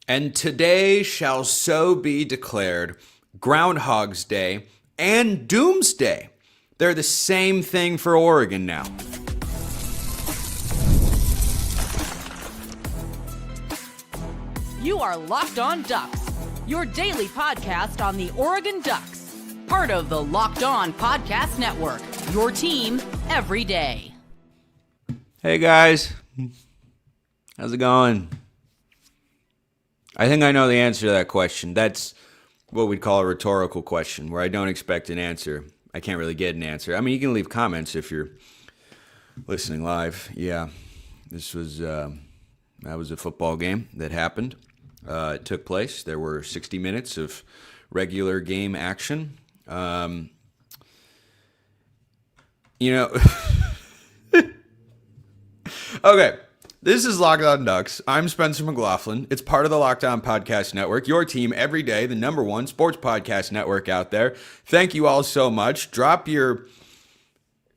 And today shall so be declared Groundhog's Day and Doomsday. They're the same thing for Oregon now. You are Locked On Ducks, your daily podcast on the Oregon Ducks. Part of the Locked On Podcast Network, your team every day. Hey guys, how's it going? I think I know the answer to that question. That's what we'd call a rhetorical question, where I don't expect an answer. I can't really get an answer. I mean, you can leave comments if you're listening live. Yeah, that was a football game that happened. It took place. There were 60 minutes of regular game action. Okay, this is Locked On Ducks. I'm Spencer McLaughlin. It's part of the Locked On Podcast Network, your team every day, the number one sports podcast network out there. Thank you all so much. Drop your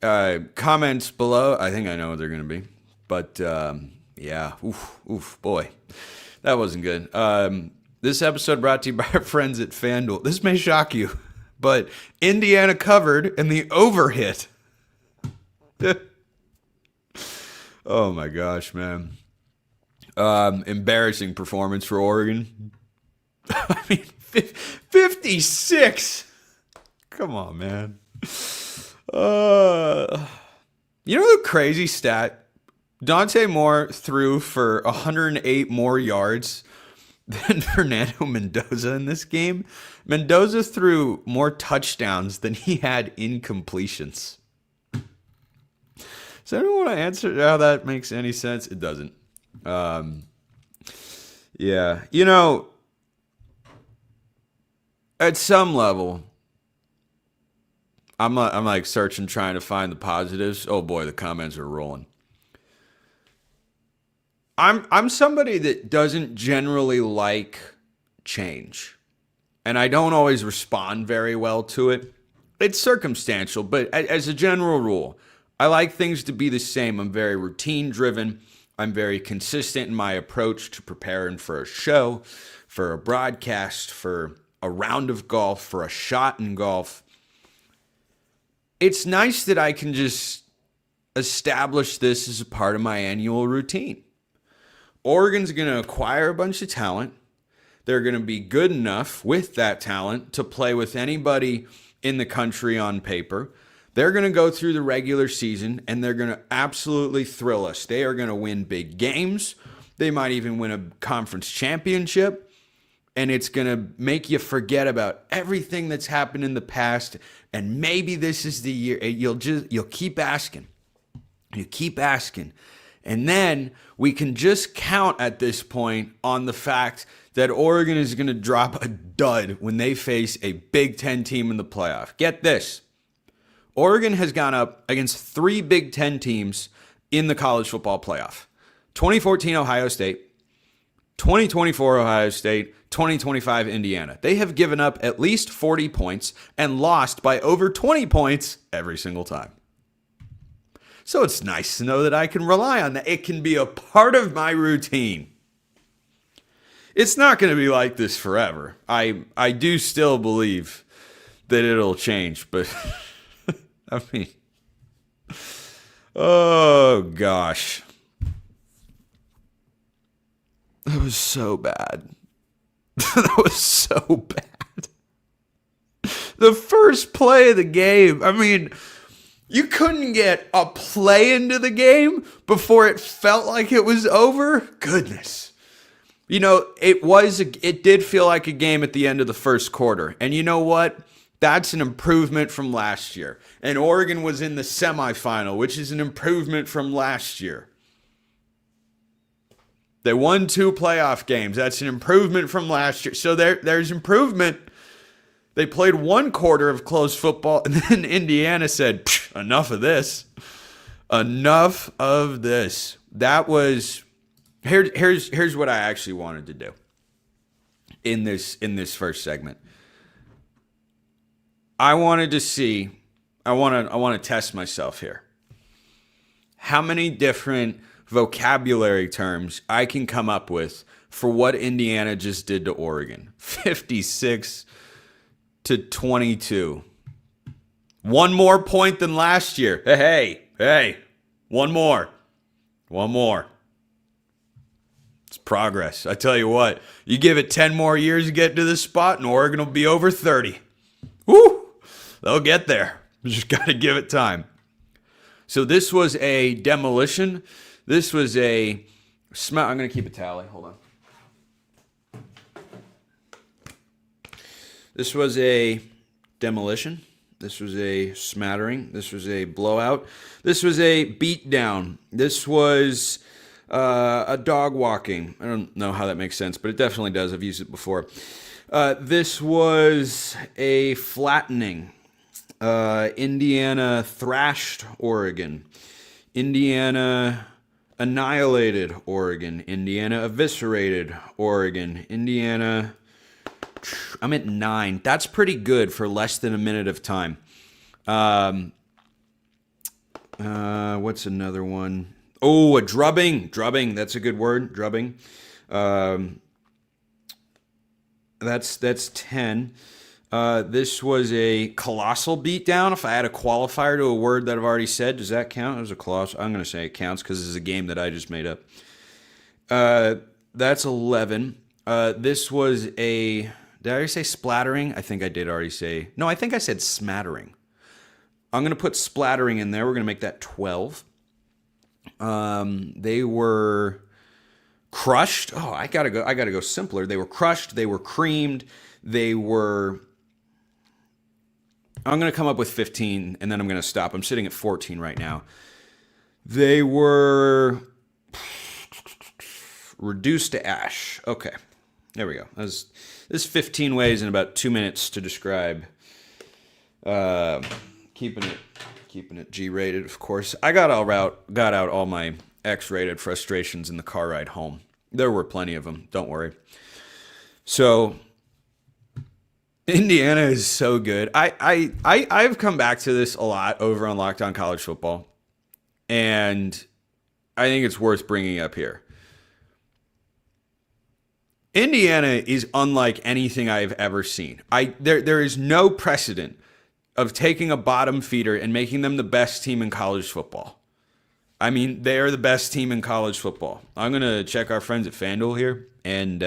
comments below. I think I know what they're going to be. But, yeah, boy, that wasn't good. This episode brought to you by our friends at FanDuel. This may shock you, but Indiana covered in the overhit. Oh my gosh, man. Embarrassing performance for Oregon. I mean, 56. Come on, man. You know the crazy stat? Dante Moore threw for 108 more yards than Fernando Mendoza in this game. Mendoza threw more touchdowns than he had incompletions. Does anyone want to answer how that makes any sense? It doesn't. Yeah. You know, at some level, I'm like searching, trying to find the positives. Oh boy, the comments are rolling. I'm somebody that doesn't generally like change, and I don't always respond very well to it. It's circumstantial, but as a general rule, I like things to be the same. I'm very routine driven. I'm very consistent in my approach to preparing for a show, for a broadcast, for a round of golf, for a shot in golf. It's nice that I can just establish this as a part of my annual routine. Oregon's going to acquire a bunch of talent. They're going to be good enough with that talent to play with anybody in the country on paper. They're going to go through the regular season, and they're going to absolutely thrill us. They are going to win big games. They might even win a conference championship, and it's going to make you forget about everything that's happened in the past, and maybe this is the year. You'll keep asking. You keep asking. And then we can just count at this point on the fact that Oregon is going to drop a dud when they face a Big Ten team in the playoff. Get this. Oregon has gone up against 3 Big Ten teams in the college football playoff. 2014 Ohio State, 2024 Ohio State, 2025 Indiana. They have given up at least 40 points and lost by over 20 points every single time. So it's nice to know that I can rely on that. It can be a part of my routine. It's not going to be like this forever. I do still believe that it'll change, but I mean, oh gosh. That was so bad. That was so bad. The first play of the game, I mean, you couldn't get a play into the game before it felt like it was over. Goodness. You know, it did feel like a game at the end of the first quarter. And you know what? That's an improvement from last year. And Oregon was in the semifinal, which is an improvement from last year. They won 2 playoff games. That's an improvement from last year. So there's improvement. They played 1 quarter of close football, and then Indiana said, enough of this. Enough of this. That was... Here's what I actually wanted to do in this first segment. I wanted to see, I want to test myself here. How many different vocabulary terms I can come up with for what Indiana just did to Oregon. 56-22. One more point than last year. Hey, one more. It's progress. I tell you what, you give it 10 more years to get to this spot, and Oregon will be over 30. Woo! They'll get there. We just got to give it time. So this was a demolition. This was a I'm going to keep a tally. Hold on. This was a demolition. This was a smattering. This was a blowout. This was a beatdown. This was a dog walking. I don't know how that makes sense, but it definitely does. I've used it before. This was a flattening. Indiana thrashed Oregon. Indiana annihilated Oregon. Indiana eviscerated Oregon. Indiana... I'm at 9. That's pretty good for less than a minute of time. What's another one? Oh, a drubbing. Drubbing. That's a good word. Drubbing. That's 10. This was a colossal beatdown. If I had a qualifier to a word that I've already said, does that count? It was a colossal. I'm going to say it counts because this is a game that I just made up. That's 11. This was a... Did I already say splattering? I think I did already say... No, I think I said smattering. I'm going to put splattering in there. We're going to make that 12. They were crushed. Oh, I gotta go simpler. They were crushed. They were creamed. They were... I'm going to come up with 15, and then I'm going to stop. I'm sitting at 14 right now. They were reduced to ash. Okay. There we go. This is 15 ways in about 2 minutes to describe keeping it G-rated, of course. I got out all my X-rated frustrations in the car ride home. There were plenty of them. Don't worry. So Indiana is so good. I've come back to this a lot over on Locked On College Football, and I think it's worth bringing up here. Indiana is unlike anything I've ever seen. There is no precedent of taking a bottom feeder and making them the best team in college football. I mean, they are the best team in college football. I'm going to check our friends at FanDuel here. And,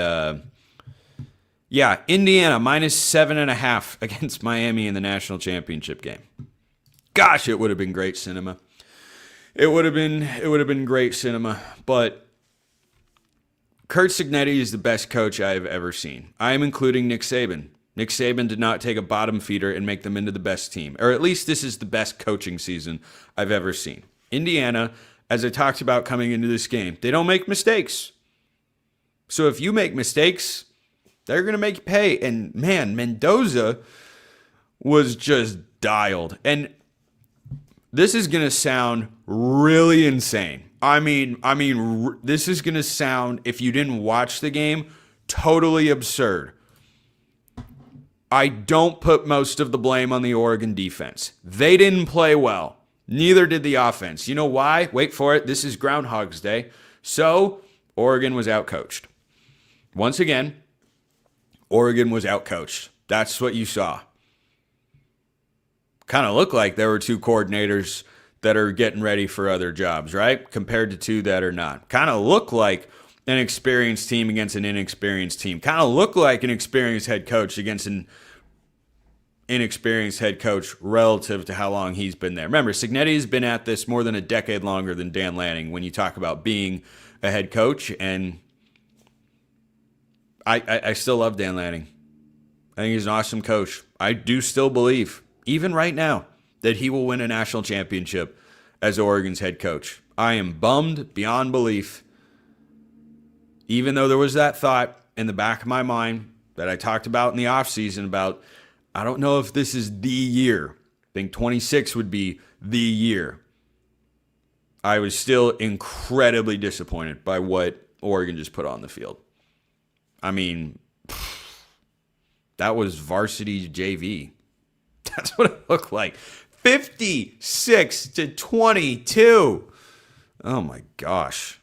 Indiana minus 7.5 against Miami in the national championship game. Gosh, it would have been great cinema. It would have been great cinema, but Curt Cignetti is the best coach I have ever seen. I am including Nick Saban. Nick Saban did not take a bottom feeder and make them into the best team. Or at least this is the best coaching season I've ever seen. Indiana, as I talked about coming into this game, they don't make mistakes. So if you make mistakes, they're going to make you pay. And man, Mendoza was just dialed. And this is going to sound really insane. I mean, this is going to sound, if you didn't watch the game, totally absurd. I don't put most of the blame on the Oregon defense. They didn't play well. Neither did the offense. You know why? Wait for it. This is Groundhog's Day. So, Oregon was outcoached. Once again, Oregon was outcoached. That's what you saw. Kind of looked like there were two coordinators that are getting ready for other jobs, right? Compared to two that are not. Kind of look like an experienced team against an inexperienced team. Kind of look like an experienced head coach against an inexperienced head coach relative to how long he's been there. Remember, Cignetti's been at this more than a decade longer than Dan Lanning when you talk about being a head coach, and I still love Dan Lanning. I think he's an awesome coach. I do still believe, even right now, that he will win a national championship as Oregon's head coach. I am bummed beyond belief, even though there was that thought in the back of my mind that I talked about in the offseason about, I don't know if this is the year. I think 26 would be the year. I was still incredibly disappointed by what Oregon just put on the field. I mean, that was varsity JV. That's what it looked like. 56-22. Oh my gosh.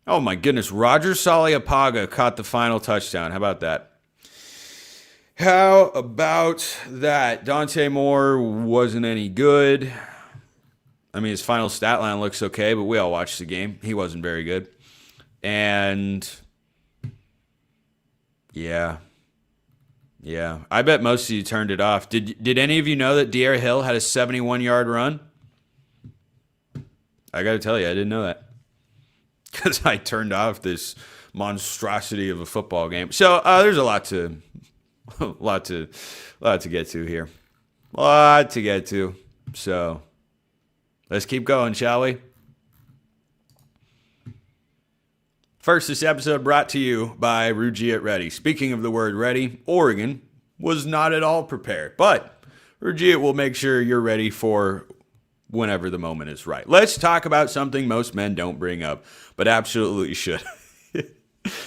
Oh my goodness, Roger Saliapaga caught the final touchdown. How about that? How about that? Dante Moore wasn't any good. I mean, his final stat line looks okay, but we all watched the game. He wasn't very good. And yeah. I bet most of you turned it off. Did any of you know that De'Aaron Hill had a 71-yard run? I got to tell you, I didn't know that. Because I turned off this monstrosity of a football game. So there's a lot to get to here. A lot to get to. So let's keep going, shall we? First, this episode brought to you by Rugi at Ready. Speaking of the word ready, Oregon was not at all prepared. But Rugi will make sure you're ready for whenever the moment is right. Let's talk about something most men don't bring up, but absolutely should.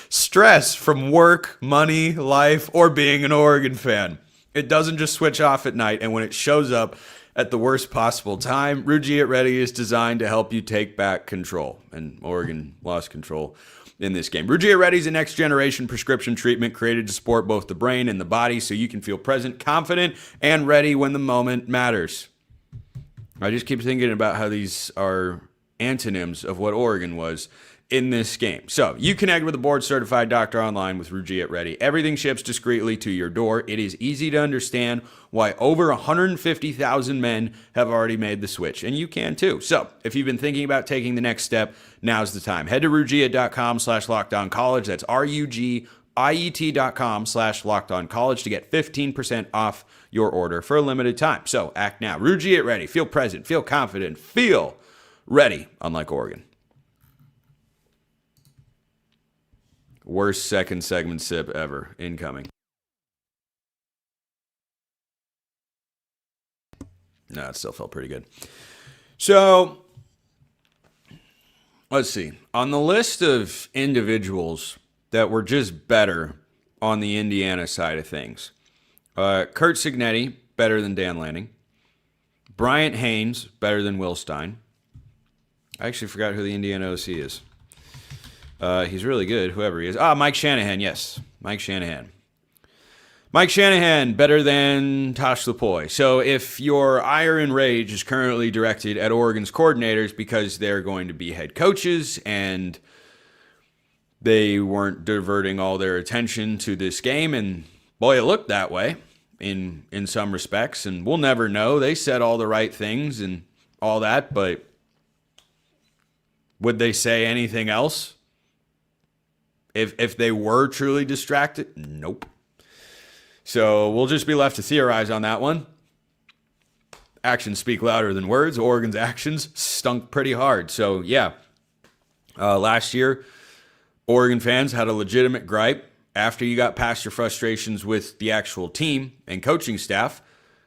Stress from work, money, life, or being an Oregon fan. It doesn't just switch off at night, and when it shows up at the worst possible time, Rugi at Ready is designed to help you take back control. And Oregon lost control in this game. Rugi at Ready is a next-generation prescription treatment created to support both the brain and the body so you can feel present, confident, and ready when the moment matters. I just keep thinking about how these are antonyms of what Oregon was in this game. So you connect with a board-certified doctor online with Rugi at Ready. Everything ships discreetly to your door. It is easy to understand why over 150,000 men have already made the switch, and you can too. So if you've been thinking about taking the next step, now's the time. Head to rugiet.com/lockedoncollege. That's RUGIET.com/lockedoncollege to get 15% off your order for a limited time. So act now. Rugi at Ready. Feel present, feel confident, feel ready, unlike Oregon. Worst second segment sip ever. Incoming. No, it still felt pretty good. So, let's see. On the list of individuals that were just better on the Indiana side of things, Kurt Cignetti, better than Dan Lanning. Bryant Haynes, better than Will Stein. I actually forgot who the Indiana OC is. He's really good, whoever he is. Mike Shanahan, yes. Mike Shanahan. Mike Shanahan, better than Tosh Lupoi. So if your ire and rage is currently directed at Oregon's coordinators because they're going to be head coaches and they weren't diverting all their attention to this game, and boy, it looked that way in some respects, and we'll never know. They said all the right things and all that, but would they say anything else? If they were truly distracted? Nope. So we'll just be left to theorize on that one. Actions speak louder than words. Oregon's actions stunk pretty hard. So, yeah. Last year, Oregon fans had a legitimate gripe after you got past your frustrations with the actual team and coaching staff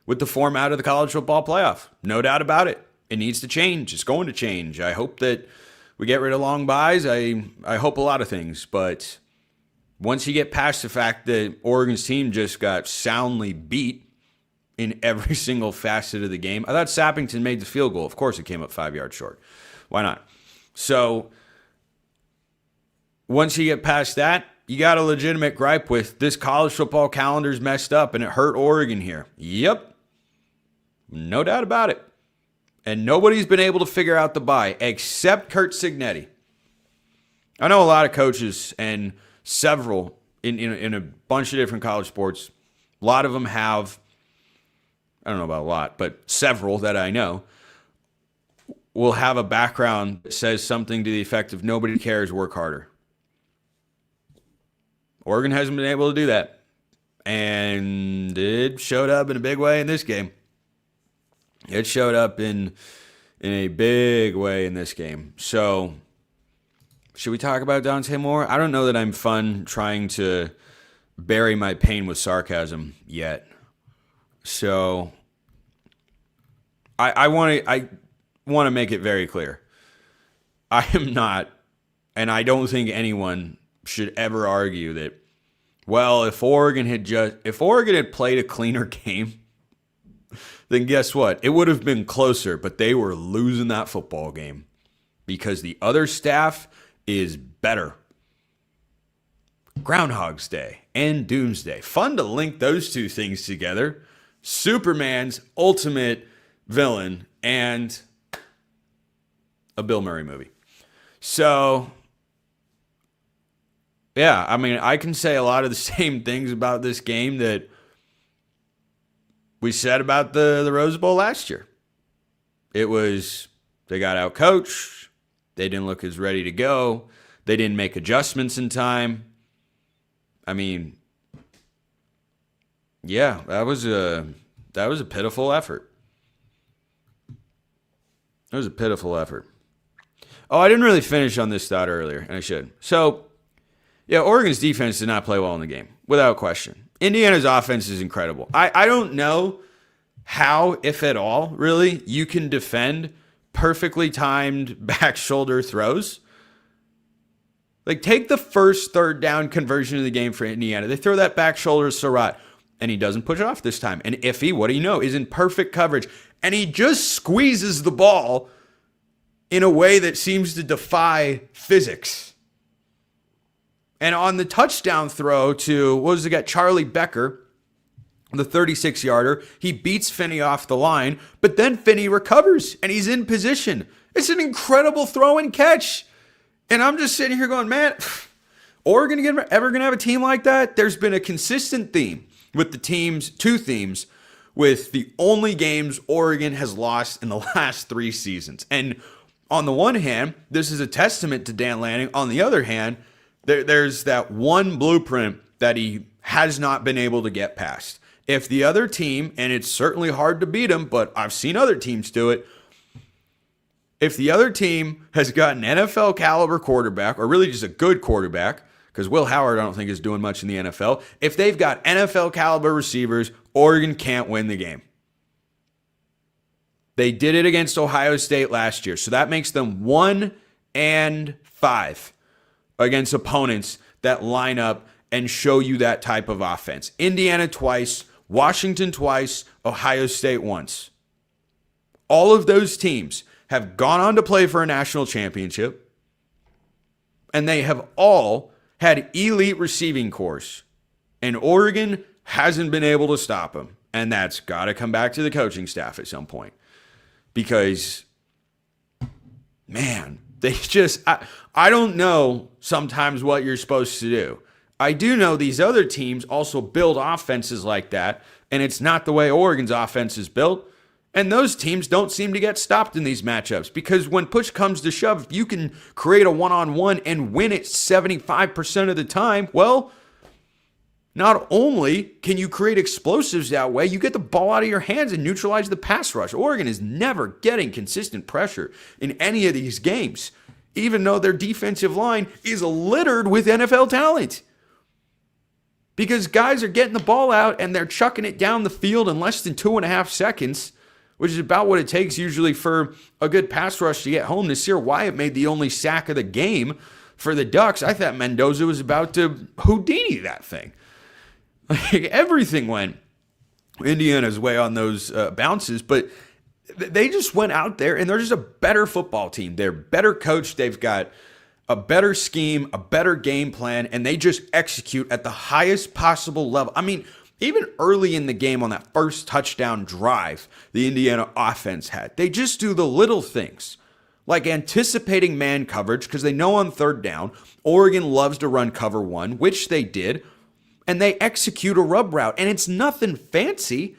with the format of the college football playoff. No doubt about it. It needs to change. It's going to change. I hope that we get rid of long buys. I hope a lot of things. But once you get past the fact that Oregon's team just got soundly beat in every single facet of the game. I thought Sappington made the field goal. Of course, it came up 5 yards short. Why not? So once you get past that, you got a legitimate gripe with this college football calendar's messed up and it hurt Oregon here. Yep. No doubt about it. And nobody's been able to figure out the buy except Kurt Cignetti. I know a lot of coaches and several in a bunch of different college sports. A lot of them have, I don't know about a lot, but several that I know will have a background that says something to the effect of nobody cares, work harder. Oregon hasn't been able to do that. And it showed up in a big way in this game. It showed up in a big way in this game. So, should we talk about Dante Moore? I don't know that I'm fun trying to bury my pain with sarcasm yet. So, I want to make it very clear. I am not, and I don't think anyone should ever argue that, well, if Oregon had played a cleaner game, then guess what? It would have been closer, but they were losing that football game because the other staff is better. Groundhog's Day and Doomsday. Fun to link those two things together. Superman's ultimate villain and a Bill Murray movie. So, yeah, I mean, I can say a lot of the same things about this game that we said about the Rose Bowl last year. It was, they got out coached. They didn't look as ready to go. They didn't make adjustments in time. I mean, yeah, that was a pitiful effort. It was a pitiful effort. Oh, I didn't really finish on this thought earlier, and I should. So, yeah, Oregon's defense did not play well in the game, without question. Indiana's offense is incredible. I don't know how, if at all, really, you can defend perfectly timed back shoulder throws. Like, take the first third down conversion of the game for Indiana. They throw that back shoulder to Surratt, and he doesn't push it off this time. And Iffy, what do you know, is in perfect coverage. And he just squeezes the ball in a way that seems to defy physics. And on the touchdown throw to, what was it, got Charlie Becker, the 36-yarder, he beats Finney off the line, but then Finney recovers, and he's in position. It's an incredible throw and catch. And I'm just sitting here going, man, Oregon ever going to have a team like that? There's been a consistent theme with the teams, two themes, with the only games Oregon has lost in the last 3 seasons. And on the one hand, this is a testament to Dan Lanning. On the other hand, there's that one blueprint that he has not been able to get past. If the other team, and it's certainly hard to beat them, but I've seen other teams do it, if the other team has got an NFL caliber quarterback, or really just a good quarterback, because Will Howard I don't think is doing much in the NFL, if they've got NFL caliber receivers, Oregon can't win the game. They did it against Ohio State last year, so that makes them 1-5 against opponents that line up and show you that type of offense. Indiana twice, Washington twice, Ohio State once. All of those teams have gone on to play for a national championship, and they have all had elite receiving corps. And Oregon hasn't been able to stop them. And that's got to come back to the coaching staff at some point. Because, man, they just, I don't know sometimes what you're supposed to do. I do know these other teams also build offenses like that, and it's not the way Oregon's offense is built. And those teams don't seem to get stopped in these matchups because when push comes to shove, if you can create a one-on-one and win it 75% of the time, well, not only can you create explosives that way, you get the ball out of your hands and neutralize the pass rush. Oregon is never getting consistent pressure in any of these games, even though their defensive line is littered with NFL talent. Because guys are getting the ball out and they're chucking it down the field in less than 2.5 seconds, which is about what it takes usually for a good pass rush to get home. Nasir Wyatt made the only sack of the game for the Ducks. I thought Mendoza was about to Houdini that thing. Like, everything went Indiana's way on those bounces, but they just went out there and they're just a better football team. They're better coached. They've got a better scheme, a better game plan, and they just execute at the highest possible level. I mean, even early in the game on that first touchdown drive the Indiana offense had, they just do the little things, like anticipating man coverage, because they know on third down, Oregon loves to run cover one, which they did, and they execute a rub route, and it's nothing fancy.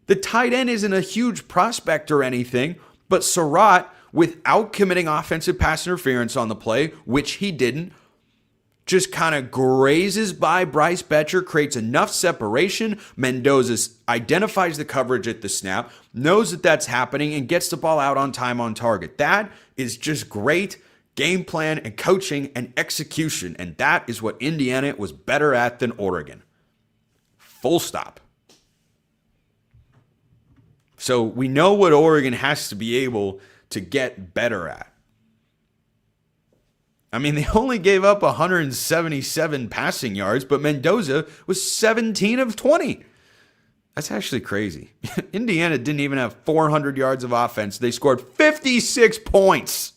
The tight end isn't a huge prospect or anything, but Surratt, without committing offensive pass interference on the play, which he didn't, just kind of grazes by Bryce Betcher, creates enough separation. Mendoza identifies the coverage at the snap, knows that that's happening, and gets the ball out on time on target. That is just great game plan and coaching and execution, and that is what Indiana was better at than Oregon. Full stop. So we know what Oregon has to be able to get better at. I mean, they only gave up 177 passing yards, but Mendoza was 17 of 20. That's actually crazy. Indiana didn't even have 400 yards of offense. They scored 56 points.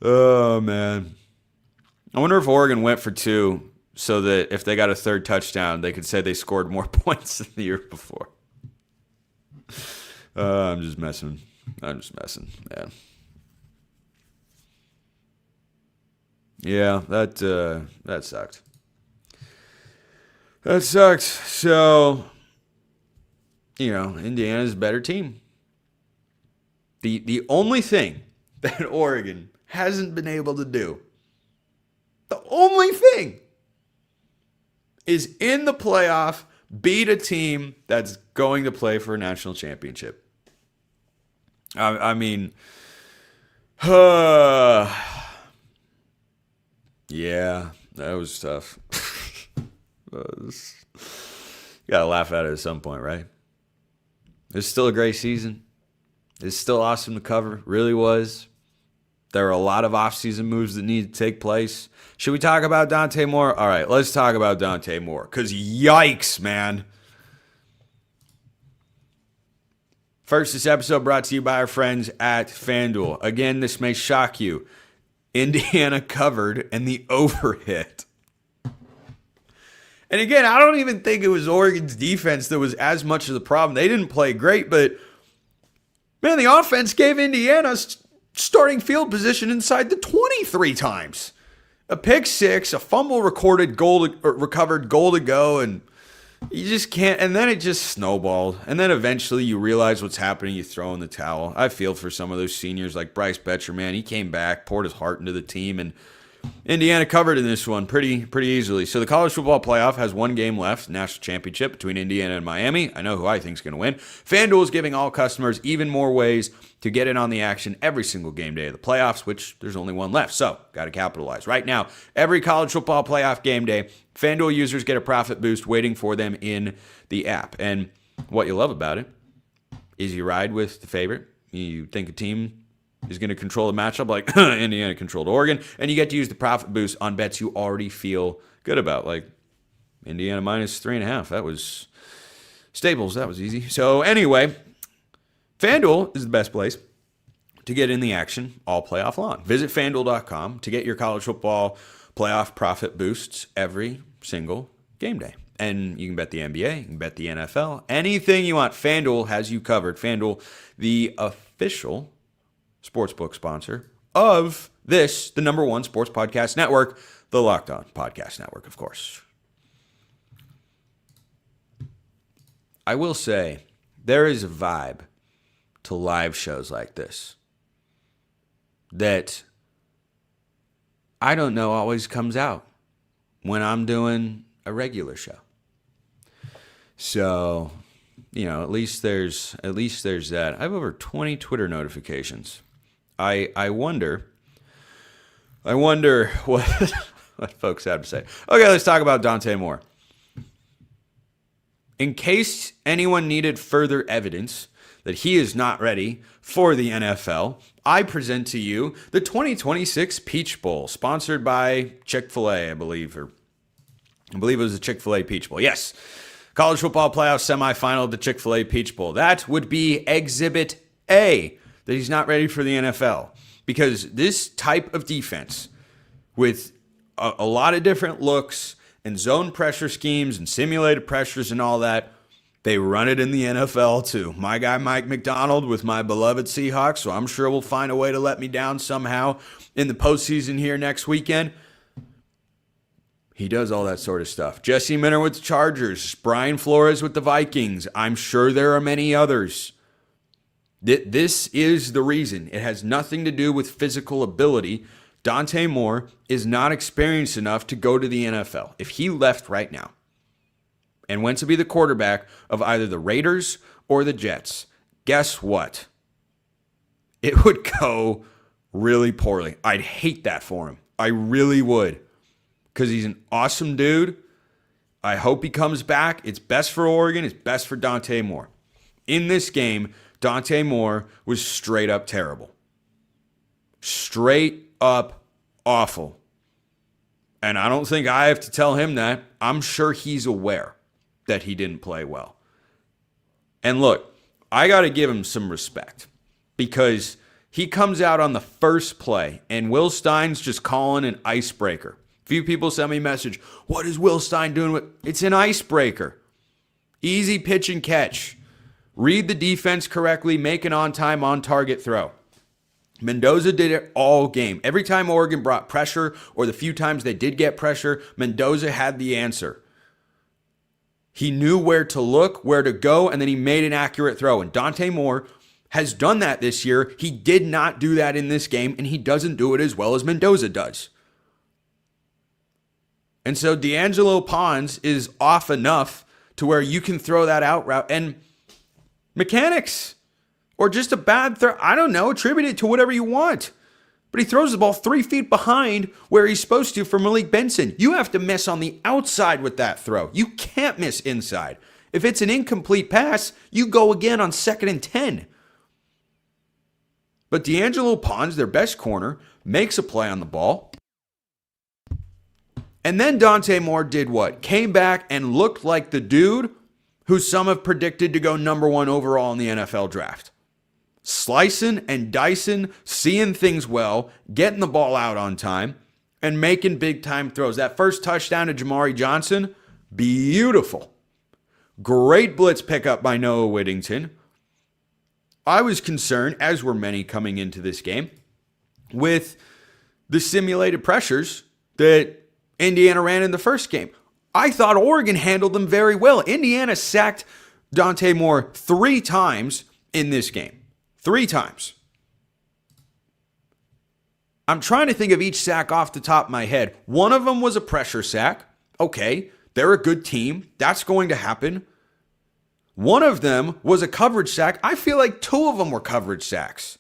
Oh, man. I wonder if Oregon went for 2 so that if they got a third touchdown, they could say they scored more points than the year before. I'm just messing, man. Yeah, that sucked. That sucked. So, Indiana's a better team. The only thing that Oregon hasn't been able to do, the only thing, is in the playoff beat a team that's going to play for a national championship. I mean, yeah, that was tough. You gotta laugh at it at some point, right? It's still a great season. It's still awesome to cover. Really was. There are a lot of offseason moves that need to take place. Should we talk about Dante Moore? All right, let's talk about Dante Moore. Because yikes, man. First, this episode brought to you by our friends at FanDuel. Again, this may shock you. Indiana covered and the over hit. And again, I don't even think it was Oregon's defense that was as much of the problem. They didn't play great, but man, the offense gave Indiana starting field position inside the 23 times. A pick six, a fumble recovered goal to go, and you just can't. And then it just snowballed. And then eventually you realize what's happening. You throw in the towel. I feel for some of those seniors like Bryce Betcher, man. He came back, poured his heart into the team, and Indiana covered in this one pretty easily. So the college football playoff has one game left, national championship between Indiana and Miami. I know who I think is going to win. FanDuel is giving all customers even more ways to get in on the action every single game day of the playoffs, which there's only one left. So got to capitalize. Right now, every college football playoff game day, FanDuel users get a profit boost waiting for them in the app. And what you love about it is you ride with the favorite. You think a team is going to control the matchup like Indiana controlled Oregon, and you get to use the profit boost on bets you already feel good about, like Indiana minus 3.5. That was Staples. That was easy. So anyway, FanDuel is the best place to get in the action all playoff long. Visit FanDuel.com to get your college football playoff profit boosts every single game day. And you can bet the NBA, you can bet the NFL, anything you want. FanDuel has you covered. FanDuel, the official sportsbook sponsor of this, the number one sports podcast network, the Locked On Podcast Network, of course. I will say, there is a vibe to live shows like this that I don't know always comes out when I'm doing a regular show. So, at least there's that. I have over 20 Twitter notifications. I wonder what what folks have to say. Okay, let's talk about Dante Moore. In case anyone needed further evidence that he is not ready for the NFL, I present to you the 2026 Peach Bowl, sponsored by Chick-fil-A, I believe it was the Chick-fil-A Peach Bowl. Yes, college football playoff semifinal of the Chick-fil-A Peach Bowl. That would be Exhibit A, that he's not ready for the NFL. Because this type of defense, with a lot of different looks and zone pressure schemes and simulated pressures and all that, they run it in the NFL too. My guy Mike McDonald with my beloved Seahawks, so I'm sure will find a way to let me down somehow in the postseason here next weekend. He does all that sort of stuff. Jesse Minter with the Chargers, Brian Flores with the Vikings. I'm sure there are many others. This is the reason. It has nothing to do with physical ability. Dante Moore is not experienced enough to go to the NFL. If he left right now and went to be the quarterback of either the Raiders or the Jets, guess what? It would go really poorly. I'd hate that for him. I really would. Because he's an awesome dude. I hope he comes back. It's best for Oregon. It's best for Dante Moore. In this game, Dante Moore was straight up terrible. Straight up awful. And I don't think I have to tell him that. I'm sure he's aware that he didn't play well. And look, I got to give him some respect because He comes out on the first play, and Will Stein's just calling an icebreaker. Few people send me a message, what is Will Stein doing? It's an icebreaker. Easy pitch and catch. Read the defense correctly, make an on-time, on-target throw. Mendoza did it all game. Every time Oregon brought pressure, or the few times they did get pressure, Mendoza had the answer. He knew where to look, where to go, and then he made an accurate throw. And Dante Moore has done that this year. He did not do that in this game, and he doesn't do it as well as Mendoza does. And so D'Angelo Pons is off enough to where you can throw that out route. And mechanics, or just a bad throw, I don't know, attribute it to whatever you want. But he throws the ball 3 feet behind where he's supposed to for Malik Benson. You have to miss on the outside with that throw. You can't miss inside. If it's an incomplete pass, you go again on 2nd and 10. But D'Angelo Pons, their best corner, makes a play on the ball. And then Dante Moore did what? Came back and looked like the dude who some have predicted to go number 1 overall in the NFL draft. Slicing and dicing, seeing things well, getting the ball out on time, and making big-time throws. That first touchdown to Jamari Johnson, beautiful. Great blitz pickup by Noah Whittington. I was concerned, as were many coming into this game, with the simulated pressures that Indiana ran in the first game. I thought Oregon handled them very well. Indiana sacked Dante Moore 3 times in this game. 3 times. I'm trying to think of each sack off the top of my head. One of them was a pressure sack. Okay, they're a good team. That's going to happen. One of them was a coverage sack. I feel like 2 of them were coverage sacks.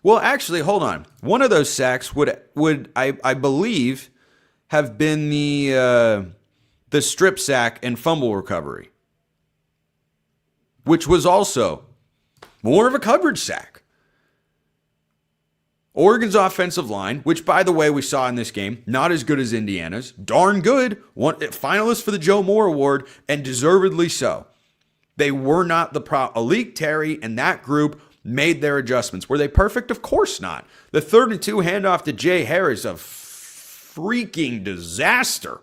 Well, actually, hold on. One of those sacks would I believe have been the strip sack and fumble recovery, which was also more of a coverage sack. Oregon's offensive line, which, by the way, we saw in this game, not as good as Indiana's. Darn good. Finalist for the Joe Moore Award, and deservedly so. They were not the problem. Alik Terry and that group made their adjustments. Were they perfect? Of course not. The 3rd and 2 handoff to Jay Harris, a freaking disaster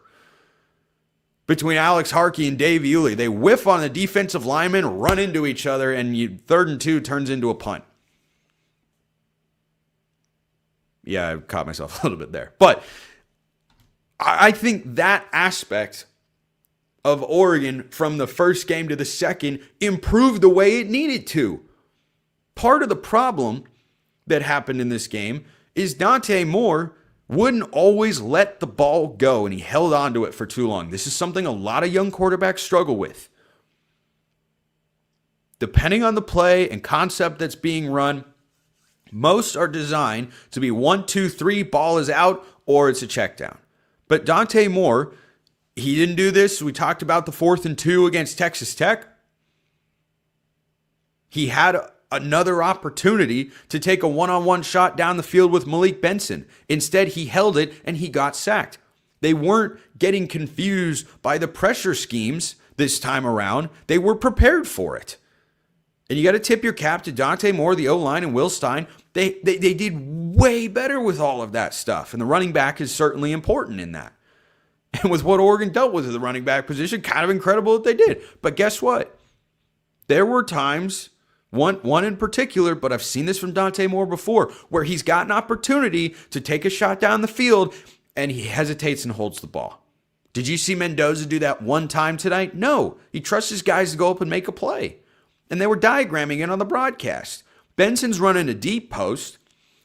between Alex Harkey and Dave Ewley. They whiff on the defensive lineman, run into each other, and 3rd and 2 turns into a punt. Yeah, I caught myself a little bit there. But I think that aspect of Oregon from the first game to the second improved the way it needed to. Part of the problem that happened in this game is Dante Moore wouldn't always let the ball go, and he held on to it for too long. This is something a lot of young quarterbacks struggle with. Depending on the play and concept that's being run, most are designed to be 1, 2, 3, ball is out, or it's a check down. But Dante Moore, he didn't do this. We talked about the 4th and 2 against Texas Tech. He had another opportunity to take a one-on-one shot down the field with Malik Benson. Instead, he held it and he got sacked. They weren't getting confused by the pressure schemes this time around. They were prepared for it. And you got to tip your cap to Dante Moore, the O-line, and Will Stein. They did way better with all of that stuff. And the running back is certainly important in that. And with what Oregon dealt with at the running back position, kind of incredible that they did. But guess what? There were times, one in particular, but I've seen this from Dante Moore before, where he's got an opportunity to take a shot down the field, and he hesitates and holds the ball. Did you see Mendoza do that one time tonight? No. He trusts his guys to go up and make a play. And they were diagramming it on the broadcast. Benson's running a deep post.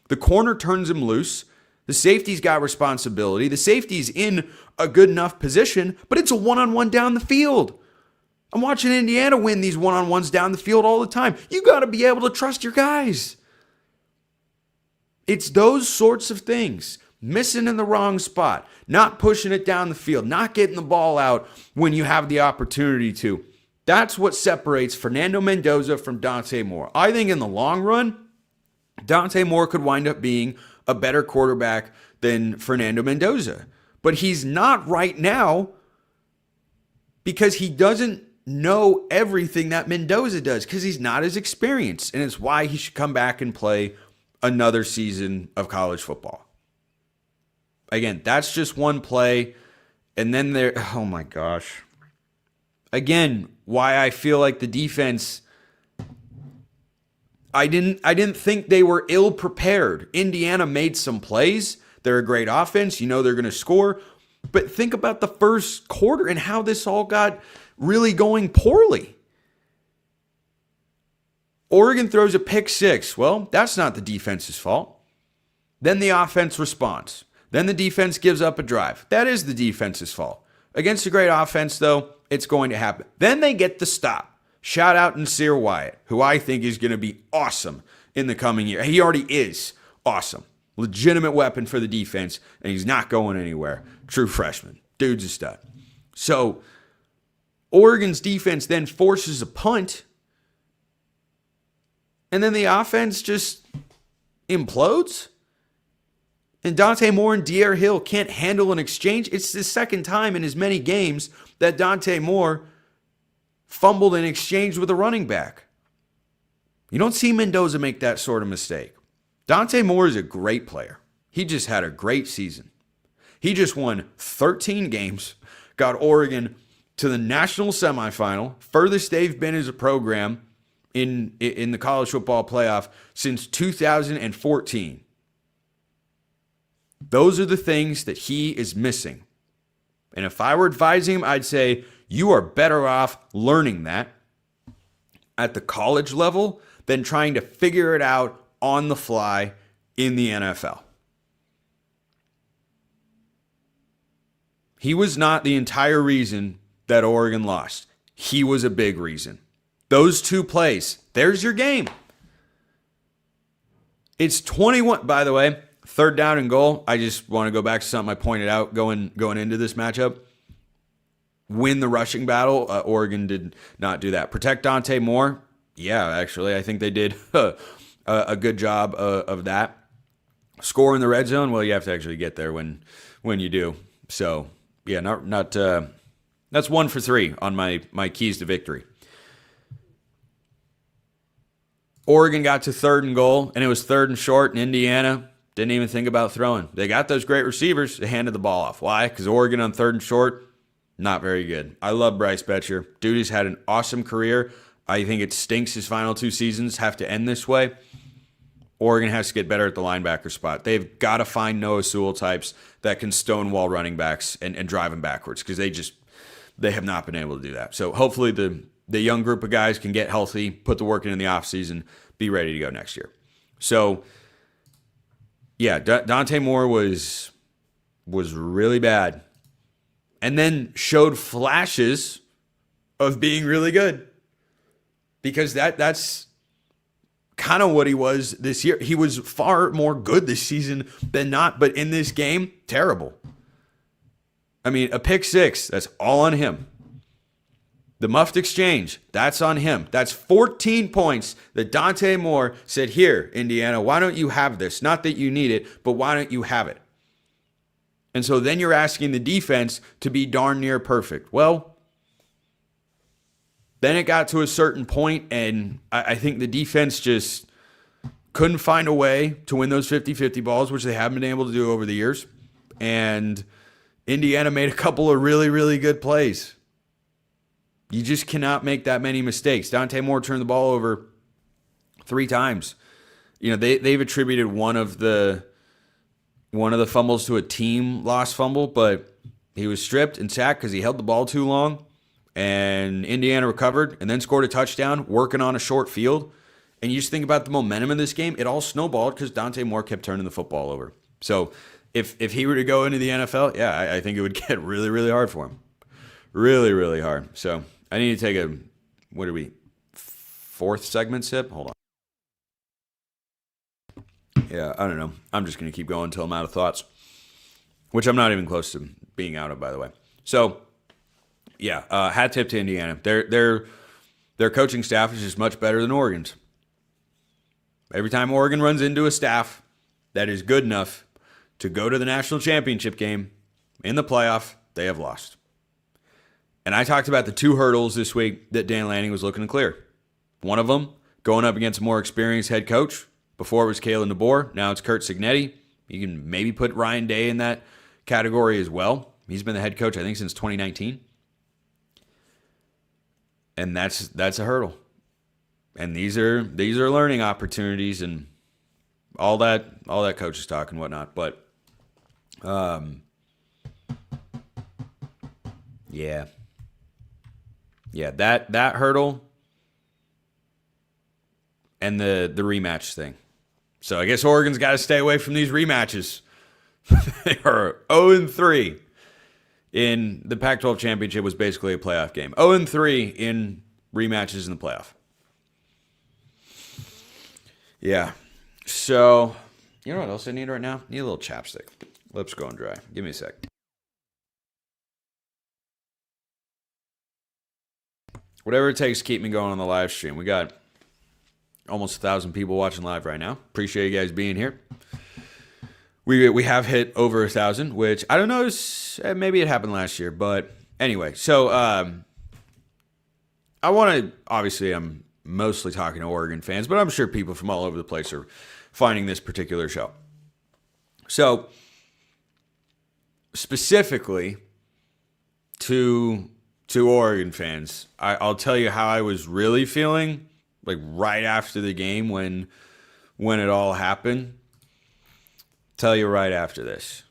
The corner turns him loose. The safety's got responsibility. The safety's in a good enough position, but it's a one-on-one down the field. I'm watching Indiana win these one-on-ones down the field all the time. You got to be able to trust your guys. It's those sorts of things. Missing in the wrong spot, not pushing it down the field, not getting the ball out when you have the opportunity to. That's what separates Fernando Mendoza from Dante Moore. I think in the long run, Dante Moore could wind up being a better quarterback than Fernando Mendoza. But he's not right now because he doesn't know everything that Mendoza does because he's not as experienced. And it's why he should come back and play another season of college football. Again, that's just one play. And then oh my gosh. Again, why I feel like the defense, I didn't think they were ill prepared. Indiana made some plays. They're a great offense. You know they're going to score. But think about the first quarter and how this all got really going poorly. Oregon throws a pick six. Well, that's not the defense's fault. Then the offense responds. Then the defense gives up a drive. That is the defense's fault. Against a great offense, though, it's going to happen. Then they get the stop. Shout out Nasir Wyatt, who I think is going to be awesome in the coming year. He already is awesome. Legitimate weapon for the defense, and he's not going anywhere. True freshman. Dude's a stud. So Oregon's defense then forces a punt, and then the offense just implodes. And Dante Moore and Dare Hill can't handle an exchange. It's the second time in as many games that Dante Moore fumbled an exchange with a running back. You don't see Mendoza make that sort of mistake. Dante Moore is a great player. He just had a great season. He just won 13 games, got Oregon to the national semifinal, furthest they've been as a program in the college football playoff since 2014. Those are the things that he is missing. And if I were advising him, I'd say you are better off learning that at the college level than trying to figure it out on the fly in the NFL. He was not the entire reason that Oregon lost. He was a big reason. Those two plays, there's your game. It's 21, by the way, third down and goal. I just want to go back to something I pointed out going into this matchup. Win the rushing battle. Oregon did not do that. Protect Dante Moore. Yeah, actually, I think they did a good job of that. Score in the red zone. Well, you have to actually get there when you do. So yeah, not that's 1 for 3 on my keys to victory. Oregon got to third and goal, and it was third and short, and Indiana didn't even think about throwing. They got those great receivers. They handed the ball off. Why? Because Oregon on third and short, not very good. I love Bryce Betcher. Dude has had an awesome career. I think it stinks his final 2 seasons have to end this way. Oregon has to get better at the linebacker spot. They've got to find Noah Sewell types that can stonewall running backs and drive them backwards because they have not been able to do that. So hopefully the young group of guys can get healthy, put the work in the offseason, be ready to go next year. So, yeah, Dante Moore was really bad and then showed flashes of being really good because that's kind of what he was this year. He was far more good this season than not, but in this game, terrible. I mean, a pick six, that's all on him. The muffed exchange, that's on him. That's 14 points that Dante Moore said, here, Indiana, why don't you have this? Not that you need it, but why don't you have it? And so then you're asking the defense to be darn near perfect. Well, then it got to a certain point, and I think the defense just couldn't find a way to win those 50-50 balls, which they haven't been able to do over the years. And Indiana made a couple of really, really good plays. You just cannot make that many mistakes. Dante Moore turned the ball over 3 times. You know, they've attributed one of the fumbles to a team lost fumble, but he was stripped and sacked because he held the ball too long. And Indiana recovered and then scored a touchdown working on a short field. And you just think about the momentum in this game, it all snowballed because Dante Moore kept turning the football over. So if he were to go into the NFL, yeah, I think it would get really, really hard for him. Really, really hard. So I need to take a, 4th segment sip? Hold on. Yeah, I don't know. I'm just going to keep going until I'm out of thoughts, which I'm not even close to being out of, by the way. So, yeah, hat tip to Indiana. Their coaching staff is just much better than Oregon's. Every time Oregon runs into a staff that is good enough to go to the national championship game in the playoff, they have lost. And I talked about the 2 hurdles this week that Dan Lanning was looking to clear. One of them, going up against a more experienced head coach, Before it was Kalen DeBoer. Now it's Kurt Cignetti. You can maybe put Ryan Day in that category as well. He's been the head coach, I think, since 2019. And that's a hurdle. And these are learning opportunities and all that coaches talk and whatnot. But yeah, that hurdle and the rematch thing. So I guess Oregon's got to stay away from these rematches. They are 0-3 in the Pac-12 championship. Was basically a playoff game. 0-3 in rematches in the playoff. Yeah. So, you know what else I need right now? Need a little chapstick. Lips going dry. Give me a sec. Whatever it takes to keep me going on the live stream. We got almost 1,000 people watching live right now. Appreciate you guys being here. We have hit over 1,000, which I don't know, maybe it happened last year, but anyway. So I want to, obviously I'm mostly talking to Oregon fans, but I'm sure people from all over the place are finding this particular show. So specifically to Oregon fans, I'll tell you how I was really feeling, like right after the game when it all happened. Tell you right after this.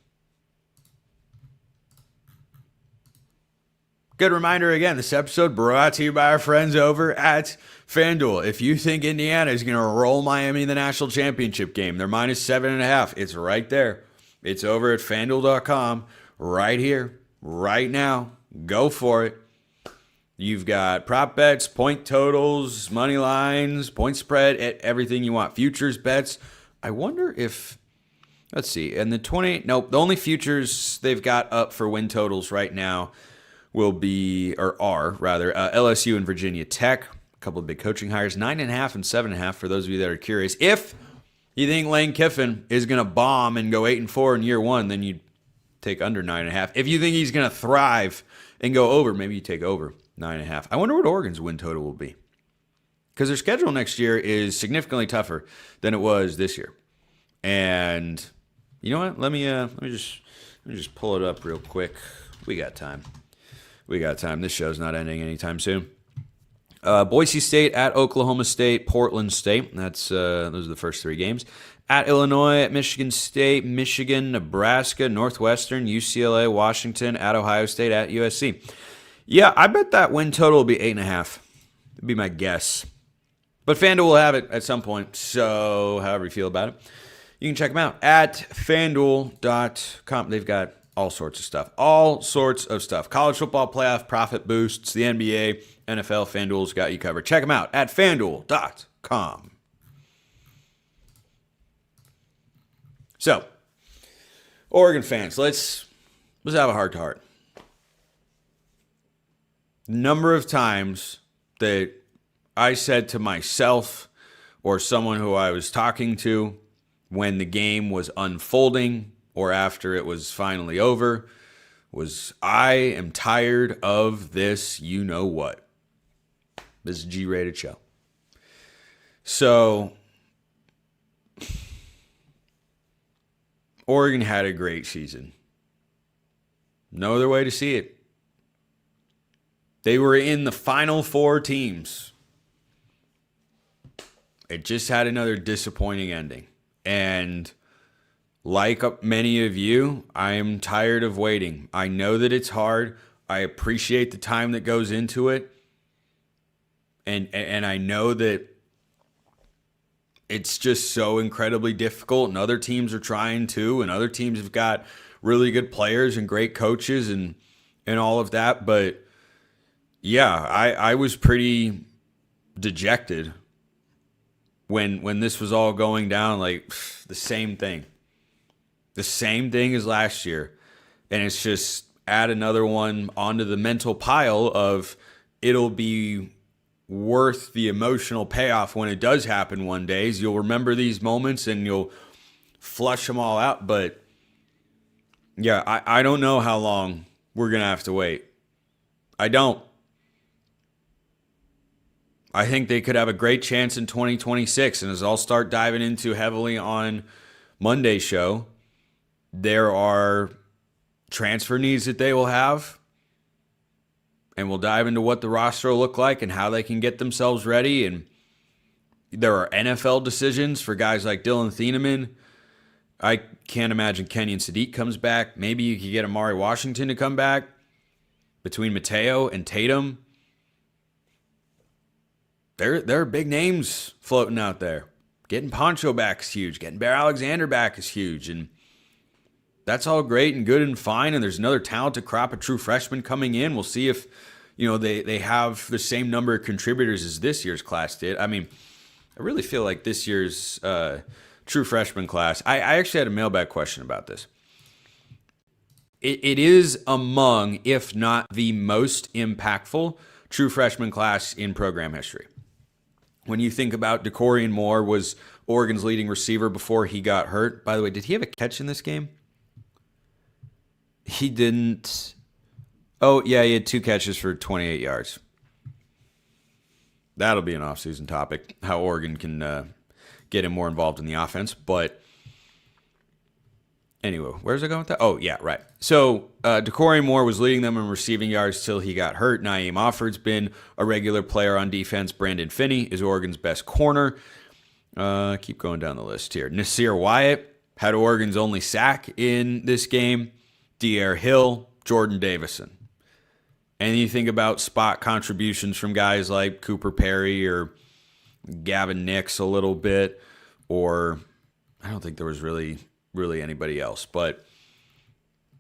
Good reminder again, this episode brought to you by our friends over at FanDuel. If you think Indiana is going to roll Miami in the national championship game, they're minus 7.5. It's right there. It's over at FanDuel.com right here, right now. Go for it. You've got prop bets, point totals, money lines, point spread, everything you want. Futures bets. I wonder if, let's see, and the only futures they've got up for win totals right now are LSU and Virginia Tech. A couple of big coaching hires, 9.5 and 7.5 for those of you that are curious. If you think Lane Kiffin is going to bomb and go 8-4 in year one, then you take under 9.5. If you think he's going to thrive and go over, maybe you take over 9.5. I wonder what Oregon's win total will be, because their schedule next year is significantly tougher than it was this year. And you know what? Let me just pull it up real quick. We got time. This show's not ending anytime soon. Boise State at Oklahoma State, Portland State. Those are the first three games. At Illinois, at Michigan State, Michigan, Nebraska, Northwestern, UCLA, Washington, at Ohio State, at USC. Yeah, I bet that win total will be 8.5. That'd be my guess. But FanDuel will have it at some point, so however you feel about it. You can check them out at FanDuel.com. They've got all sorts of stuff. College football playoff profit boosts, the NBA, NFL, FanDuel's got you covered. Check them out at FanDuel.com. So, Oregon fans, let's have a heart-to-heart. Number of times that I said to myself or someone who I was talking to when the game was unfolding or after it was finally over was, I am tired of this you-know-what. This G-rated show. So, Oregon had a great season. No other way to see it. They were in the Final Four teams. It just had another disappointing ending. And like many of you, I am tired of waiting. I know that it's hard. I appreciate the time that goes into it. And I know that it's just so incredibly difficult, and other teams are trying to, and other teams have got really good players and great coaches and all of that. But yeah, I was pretty dejected when this was all going down, like the same thing as last year. And it's just add another one onto the mental pile of it'll be worth the emotional payoff when it does happen one day. You'll remember these moments and you'll flush them all out. But yeah, I don't know how long we're going to have to wait. I don't. I think they could have a great chance in 2026. And as I'll start diving into heavily on Monday's show, there are transfer needs that they will have. And we'll dive into what the roster will look like and how they can get themselves ready. And there are NFL decisions for guys like Dylan Thieneman. I can't imagine Kenyon Sadiq comes back. Maybe you could get Amari Washington to come back. Between Mateo and Tatum, there are big names floating out there. Getting Poncho back is huge. Getting Bear Alexander back is huge. And that's all great and good and fine. And there's another talented crop of true freshmen coming in. We'll see if, they have the same number of contributors as this year's class did. I mean, I really feel like this year's true freshman class, I actually had a mailbag question about this. It is among, if not the most impactful, true freshman class in program history. When you think about Dante Moore was Oregon's leading receiver before he got hurt. By the way, did he have a catch in this game? He didn't. Oh, yeah, he had 2 catches for 28 yards. That'll be an offseason topic, how Oregon can get him more involved in the offense. But anyway, where's it going with that? Oh, yeah, right. So Dante Moore was leading them in receiving yards till he got hurt. Naeem Offord's been a regular player on defense. Brandon Finney is Oregon's best corner. Keep going down the list here. Nasir Wyatt had Oregon's only sack in this game. Dier Hill, Jordan Davison. And you think about spot contributions from guys like Cooper Perry or Gavin Nix a little bit, or I don't think there was really anybody else. But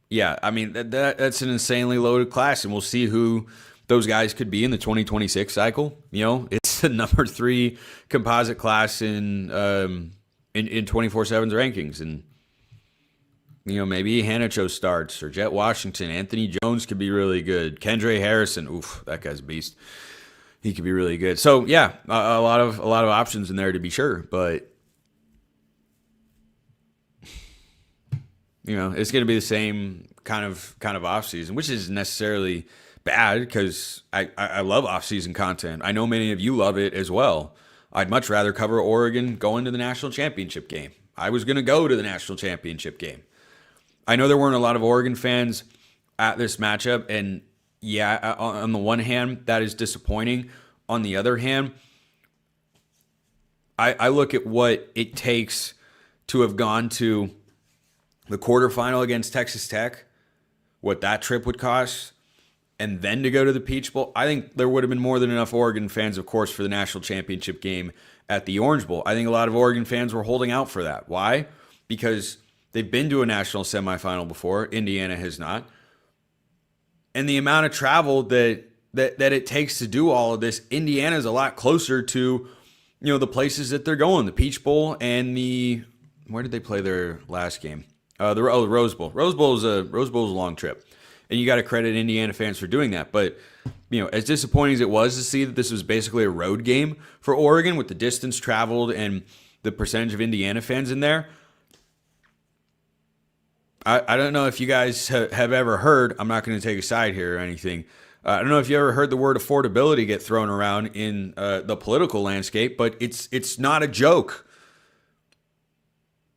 yeah, I mean, that's an insanely loaded class, and we'll see who those guys could be in the 2026 cycle. It's the number 3 composite class in 24/7's rankings, and maybe Hanacho starts, or Jet Washington. Anthony Jones could be really good. Kendra Harrison, oof, that guy's a beast. He could be really good. So yeah, a lot of options in there to be sure, but it's going to be the same kind of offseason, which is necessarily bad because I love offseason content. I know many of you love it as well. I'd much rather cover Oregon going to the national championship game. I was going to go to the national championship game. I know there weren't a lot of Oregon fans at this matchup, and yeah, on the one hand, that is disappointing. On the other hand, I look at what it takes to have gone to the quarterfinal against Texas Tech, what that trip would cost, and then to go to the Peach Bowl. I think there would have been more than enough Oregon fans, of course, for the national championship game at the Orange Bowl. I think a lot of Oregon fans were holding out for that. Why? Because they've been to a national semifinal before. Indiana has not. And the amount of travel that it takes to do all of this, Indiana is a lot closer to, the places that they're going. The Peach Bowl and where did they play their last game? The Rose Bowl. Rose Bowl is a long trip. And you got to credit Indiana fans for doing that. But, as disappointing as it was to see that this was basically a road game for Oregon with the distance traveled and the percentage of Indiana fans in there, I don't know if you guys have ever heard, I'm not going to take a side here or anything. I don't know if you ever heard the word affordability get thrown around in the political landscape, but it's not a joke.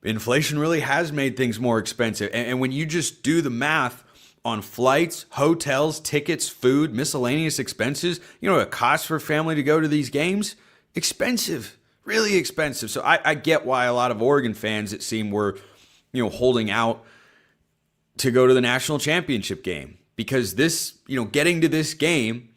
Inflation really has made things more expensive. And when you just do the math on flights, hotels, tickets, food, miscellaneous expenses, what it costs for a family to go to these games? Expensive, really expensive. So I get why a lot of Oregon fans, it seemed, were holding out to go to the national championship game, because this, getting to this game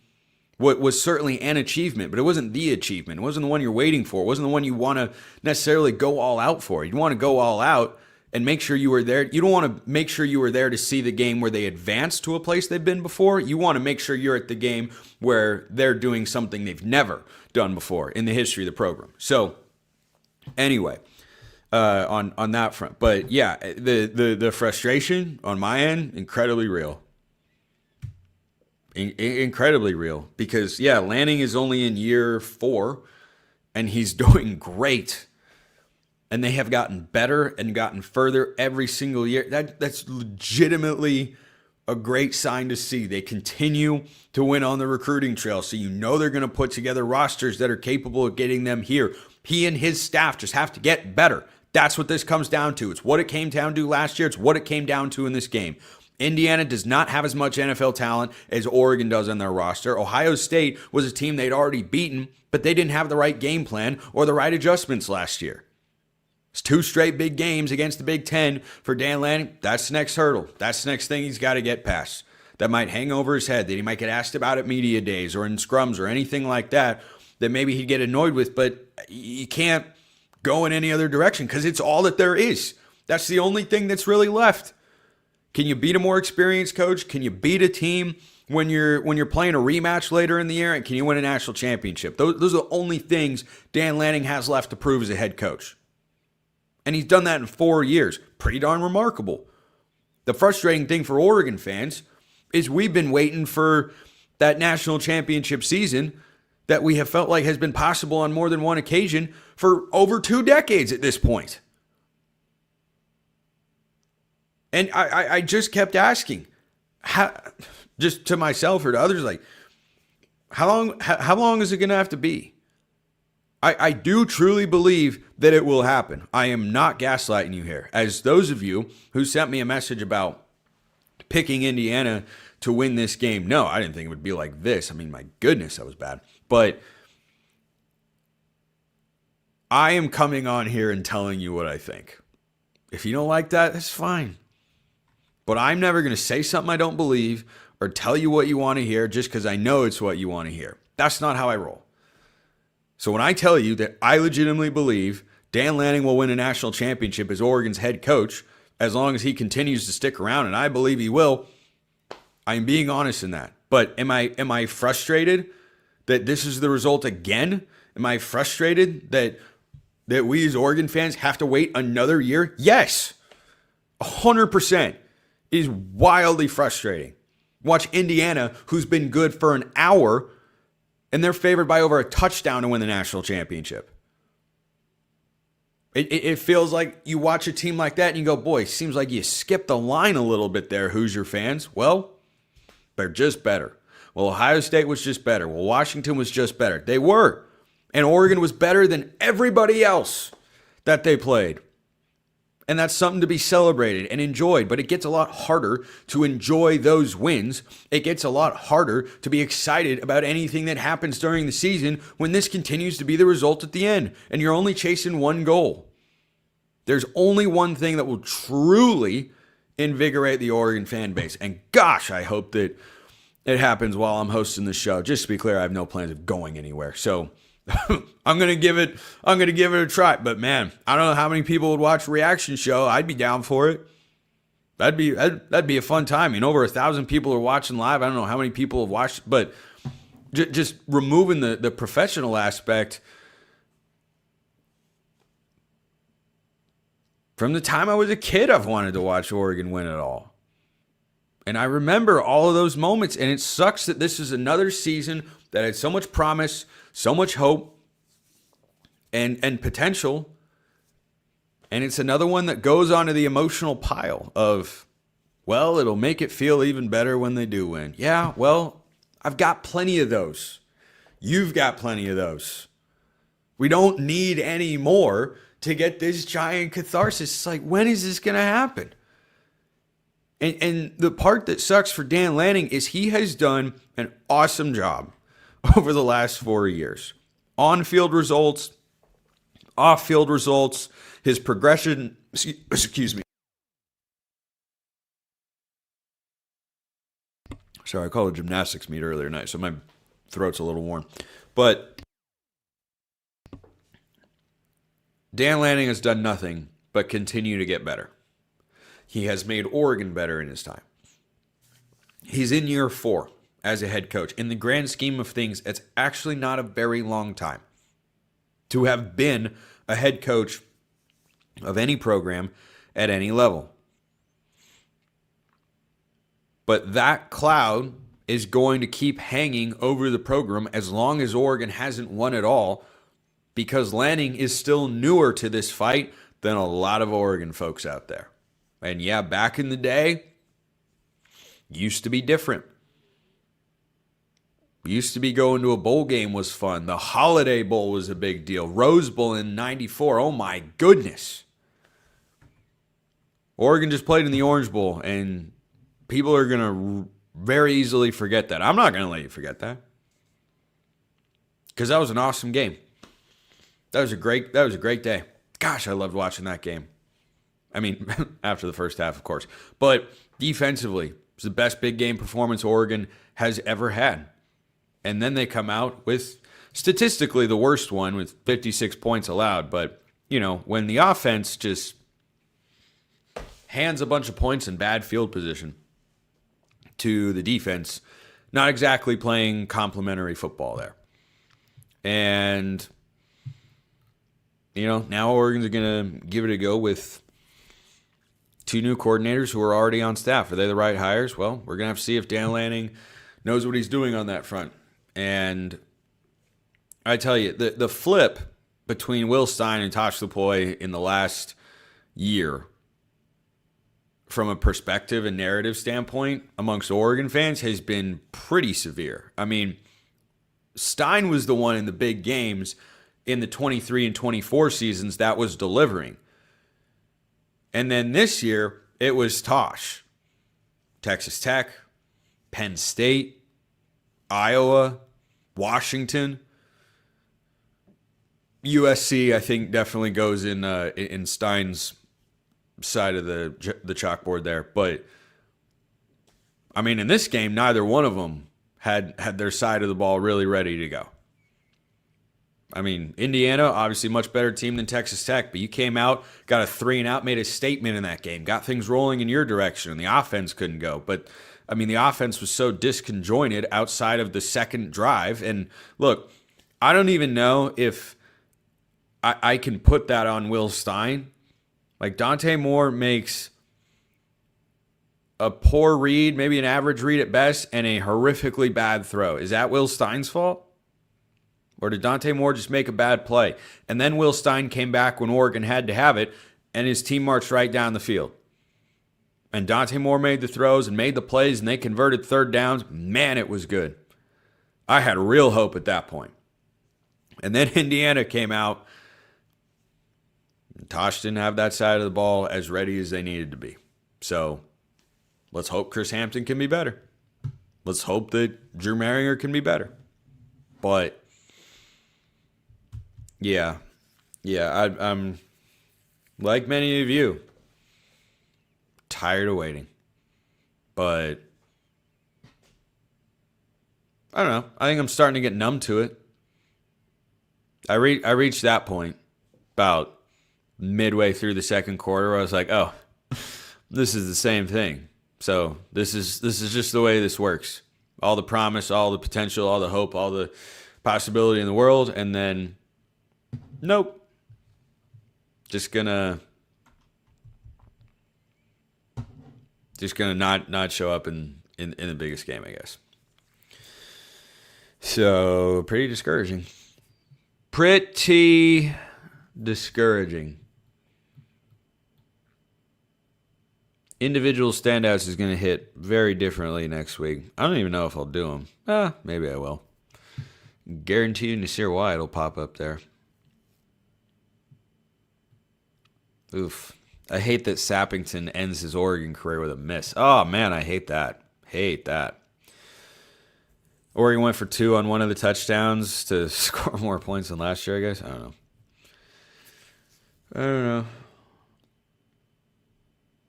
was certainly an achievement, but it wasn't the achievement. It wasn't the one you're waiting for. It wasn't the one you want to necessarily go all out for. You want to go all out and make sure you were there. You don't want to make sure you were there to see the game where they advanced to a place they've been before. You want to make sure you're at the game where they're doing something they've never done before in the history of the program. So anyway, on that front. But yeah, the frustration on my end, incredibly real. Incredibly real. Because yeah, Lanning is only in year 4 and he's doing great. And they have gotten better and gotten further every single year. That's legitimately a great sign to see. They continue to win on the recruiting trail, so you know they're going to put together rosters that are capable of getting them here. He and his staff just have to get better. That's what this comes down to. It's what it came down to last year. It's what it came down to in this game. Indiana does not have as much NFL talent as Oregon does on their roster. Ohio State was a team they'd already beaten, but they didn't have the right game plan or the right adjustments last year. It's 2 straight big games against the Big Ten for Dan Lanning. That's the next hurdle. That's the next thing he's got to get past. That might hang over his head, that he might get asked about at media days or in scrums or anything like that, that maybe he'd get annoyed with, but you can't go in any other direction because it's all that there is. That's the only thing that's really left. Can you beat a more experienced coach? Can you beat a team when you're playing a rematch later in the year? And can you win a national championship? Those are the only things Dan Lanning has left to prove as a head coach. And he's done that in 4 years. Pretty darn remarkable. The frustrating thing for Oregon fans is we've been waiting for that national championship season that we have felt like has been possible on more than one occasion for over 2 decades at this point. And I just kept asking, just to myself or to others, like, how long is it going to have to be? I do truly believe that it will happen. I am not gaslighting you here. As those of you who sent me a message about picking Indiana to win this game, no, I didn't think it would be like this. I mean, my goodness, that was bad. But I am coming on here and telling you what I think. If you don't like that, that's fine. But I'm never going to say something I don't believe or tell you what you want to hear just because I know it's what you want to hear. That's not how I roll. So when I tell you that I legitimately believe Dan Lanning will win a national championship as Oregon's head coach, as long as he continues to stick around, and I believe he will, I'm being honest in that. But am I frustrated that this is the result again? Am I frustrated that we as Oregon fans have to wait another year? Yes, 100%. It is wildly frustrating. Watch Indiana, who's been good for an hour, and they're favored by over a touchdown to win the national championship. It feels like you watch a team like that and you go, boy, seems like you skipped the line a little bit there, Hoosier fans. Well, they're just better. Well, Ohio State was just better. Well, Washington was just better. They were. And Oregon was better than everybody else that they played. And that's something to be celebrated and enjoyed. But it gets a lot harder to enjoy those wins. It gets a lot harder to be excited about anything that happens during the season when this continues to be the result at the end. And you're only chasing one goal. There's only one thing that will truly invigorate the Oregon fan base. And gosh, I hope that it happens while I'm hosting the show. Just to be clear, I have no plans of going anywhere. So I'm gonna give it a try. But man, I don't know how many people would watch a reaction show. I'd be down for it. That'd be a fun time. Over 1,000 people are watching live. I don't know how many people have watched, but just removing the professional aspect. From the time I was a kid, I've wanted to watch Oregon win it all. And I remember all of those moments, and it sucks that this is another season that had so much promise, so much hope, and potential. And it's another one that goes onto the emotional pile of, well, it'll make it feel even better when they do win. Yeah, well, I've got plenty of those. You've got plenty of those. We don't need any more to get this giant catharsis. It's like, when is this going to happen? And the part that sucks for Dan Lanning is he has done an awesome job over the last 4 years. On-field results, off-field results, his progression, excuse me. Sorry, I called a gymnastics meet earlier tonight, so my throat's a little warm. But Dan Lanning has done nothing but continue to get better. He has made Oregon better in his time. He's in year 4 as a head coach. In the grand scheme of things, it's actually not a very long time to have been a head coach of any program at any level. But that cloud is going to keep hanging over the program as long as Oregon hasn't won it all, because Lanning is still newer to this fight than a lot of Oregon folks out there. And yeah, back in the day, Used to be different. Used to be going to a bowl game was fun. The Holiday Bowl was a big deal. Rose Bowl in 94. Oh my goodness. Oregon just played in the Orange Bowl, and people are going to very easily forget that. I'm not going to let you forget that. Because that was an awesome game. That was a great day. Gosh, I loved watching that game. I mean, after the first half, of course. But defensively, it was the best big game performance Oregon has ever had. And then they come out with, statistically, the worst one with 56 points allowed. But, when the offense just hands a bunch of points in bad field position to the defense, not exactly playing complementary football there. And, now Oregon's going to give it a go with 2 new coordinators who are already on staff. Are they the right hires? Well, we're going to have to see if Dan Lanning knows what he's doing on that front. And I tell you, the flip between Will Stein and Tosh Lupoi in the last year, from a perspective and narrative standpoint amongst Oregon fans, has been pretty severe. I mean, Stein was the one in the big games in the 23 and 24 seasons that was delivering. And then this year, it was Tosh. Texas Tech, Penn State, Iowa, Washington, USC. I think definitely goes in Stein's side of the chalkboard there. But I mean, in this game, neither one of them had their side of the ball really ready to go. I mean, Indiana, obviously much better team than Texas Tech, but you came out, got a 3-and-out, made a statement in that game, got things rolling in your direction, and the offense couldn't go. But I mean, the offense was so disconjointed outside of the second drive. And look, I don't even know if I can put that on Will Stein. Like, Dante Moore makes a poor read, maybe an average read at best, and a horrifically bad throw. Is that Will Stein's fault? Or did Dante Moore just make a bad play? And then Will Stein came back when Oregon had to have it, and his team marched right down the field. And Dante Moore made the throws and made the plays, and they converted third downs. Man, it was good. I had real hope at that point. And then Indiana came out. Tosh didn't have that side of the ball as ready as they needed to be. So let's hope Chris Hampton can be better. Let's hope that Drew Maringer can be better. But, yeah, I'm like many of you, tired of waiting. But I don't know. I think I'm starting to get numb to it. I reached that point about midway through the second quarter where I was like, oh, this is the same thing. So this is just the way this works. All the promise, all the potential, all the hope, all the possibility in the world, and then nope. Just gonna not show up in the biggest game, I guess. So pretty discouraging. Pretty discouraging. Individual standouts is going to hit very differently next week. I don't even know if I'll do them. Maybe I will. Guarantee you Nasir White will pop up there. Oof. I hate that Sappington ends his Oregon career with a miss. Oh, man, I hate that. Hate that. Oregon went for 2 on one of the touchdowns to score more points than last year, I guess. I don't know.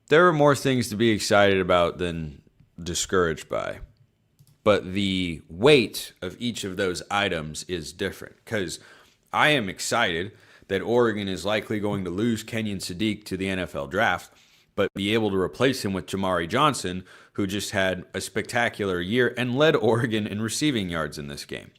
There are more things to be excited about than discouraged by. But the weight of each of those items is different. Because I am excited that Oregon is likely going to lose Kenyon Sadiq to the NFL draft, but be able to replace him with Jamari Johnson, who just had a spectacular year and led Oregon in receiving yards in this game.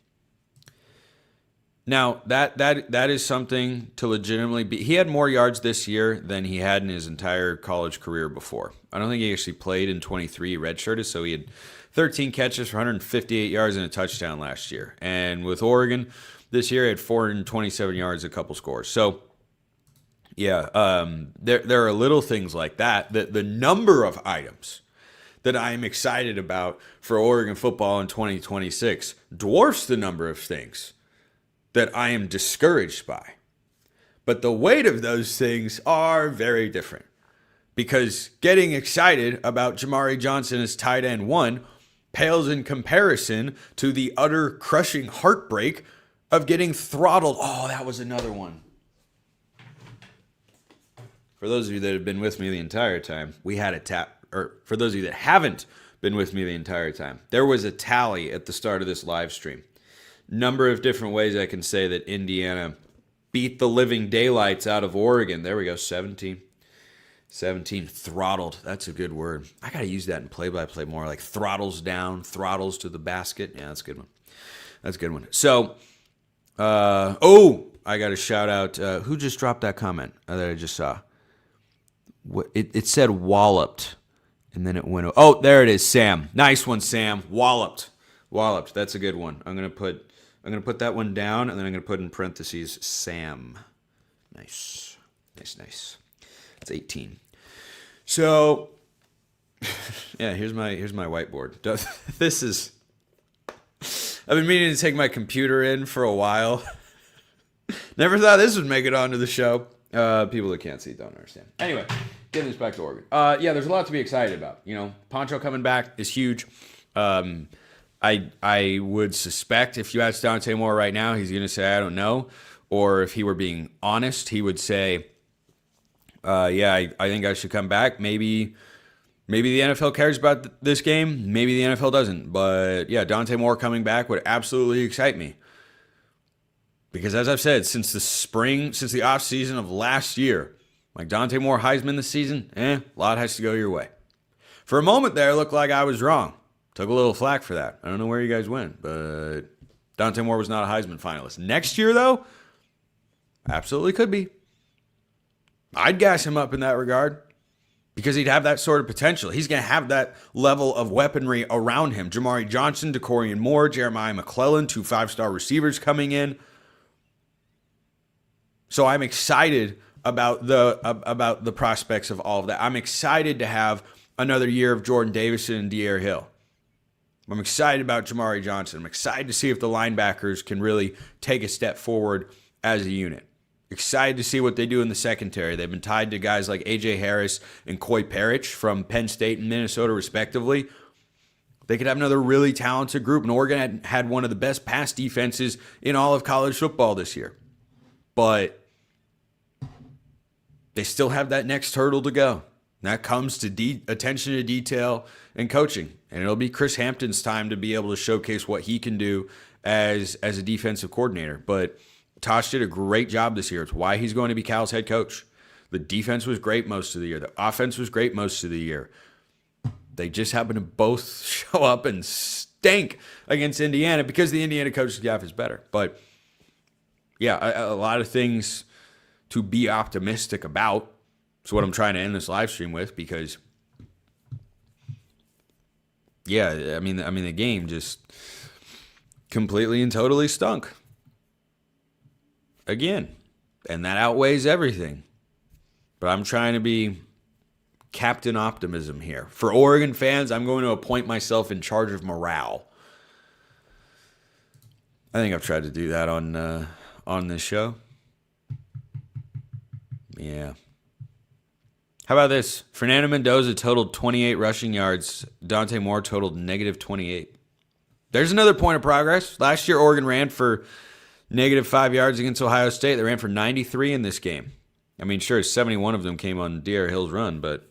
Now, that is something to legitimately be. He had more yards this year than he had in his entire college career before. I don't think he actually played in 23 redshirted, so he had 13 catches for 158 yards and a touchdown last year. And with Oregon, this year he had 427 yards, a couple scores. So, yeah, there are little things like that. The number of items that I am excited about for Oregon football in 2026 dwarfs the number of things that I am discouraged by. But the weight of those things are very different. Because getting excited about Jamari Johnson as tight end 1 pales in comparison to the utter crushing heartbreak of getting throttled. Oh, that was another one. For those of you that have been with me the entire time, we had or for those of you that haven't been with me the entire time, there was a tally at the start of this live stream. Number of different ways I can say that Indiana beat the living daylights out of Oregon. There we go, 17 throttled. That's a good word. I got to use that in play-by-play more, like throttles down, throttles to the basket. Yeah, that's a good one. That's a good one. So, I got to shout out, who just dropped that comment that I just saw? It said walloped, and then it went, oh, there it is, Sam. Nice one, Sam. Walloped. That's a good one. I'm going to put that one down, and then I'm going to put in parentheses, Sam. Nice. It's 18. So, yeah, here's my whiteboard. This is, I've been meaning to take my computer in for a while. Never thought this would make it onto the show. People that can't see don't understand. Anyway, getting this back to Oregon. Yeah, there's a lot to be excited about. You know, Poncho coming back is huge. I would suspect if you ask Dante Moore right now, he's going to say, I don't know. Or if he were being honest, he would say, I think I should come back. Maybe the NFL cares about this game. Maybe the NFL doesn't. But yeah, Dante Moore coming back would absolutely excite me. Because as I've said, since the offseason of last year, like Dante Moore Heisman this season, a lot has to go your way. For a moment there, it looked like I was wrong. Took a little flack for that. I don't know where you guys went, but Dante Moore was not a Heisman finalist. Next year, though, absolutely could be. I'd gas him up in that regard because he'd have that sort of potential. He's going to have that level of weaponry around him. Jamari Johnson, DeCorian Moore, Jeremiah McLaughlin, 2 5-star receivers coming in. So I'm excited about the prospects of all of that. I'm excited to have another year of Jordan Davison and De'Aaron Hill. I'm excited about Jamari Johnson. I'm excited to see if the linebackers can really take a step forward as a unit. Excited to see what they do in the secondary. They've been tied to guys like A.J. Harris and Coy Parrish from Penn State and Minnesota, respectively. They could have another really talented group. And Oregon had one of the best pass defenses in all of college football this year. But they still have that next hurdle to go. And that comes to attention to detail and coaching. And it'll be Chris Hampton's time to be able to showcase what he can do as a defensive coordinator. But Tosh did a great job this year. It's why he's going to be Cal's head coach. The defense was great most of the year. The offense was great most of the year. They just happened to both show up and stink against Indiana because the Indiana coaching staff is better. But yeah, a lot of things to be optimistic about. That's what I'm trying to end this live stream with because, yeah, I mean the game just completely and totally stunk. Again, and that outweighs everything. But I'm trying to be Captain Optimism here. For Oregon fans, I'm going to appoint myself in charge of morale. I think I've tried to do that on this show. Yeah. How about this? Fernando Mendoza totaled 28 rushing yards. Dante Moore totaled negative 28. There's another point of progress. Last year, Oregon ran for negative 5 yards against Ohio State. They ran for 93 in this game. I mean, sure, 71 of them came on De'Aaron Hill's run, but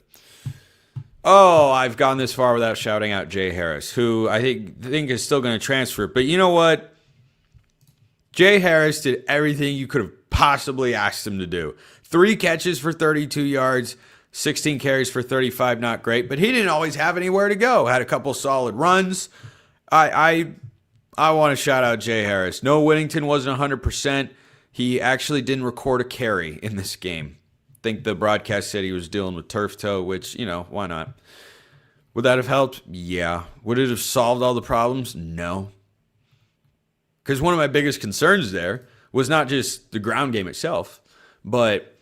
I've gone this far without shouting out Jay Harris, who I think is still going to transfer. But you know what? Jay Harris did everything you could have possibly asked him to do. 3 catches for 32 yards, 16 carries for 35, not great, but he didn't always have anywhere to go. Had a couple solid runs. I want to shout out Jay Harris. Noah Whittington wasn't 100%. He actually didn't record a carry in this game. I think the broadcast said he was dealing with turf toe, which, why not? Would that have helped? Yeah. Would it have solved all the problems? No. Because one of my biggest concerns there was not just the ground game itself, but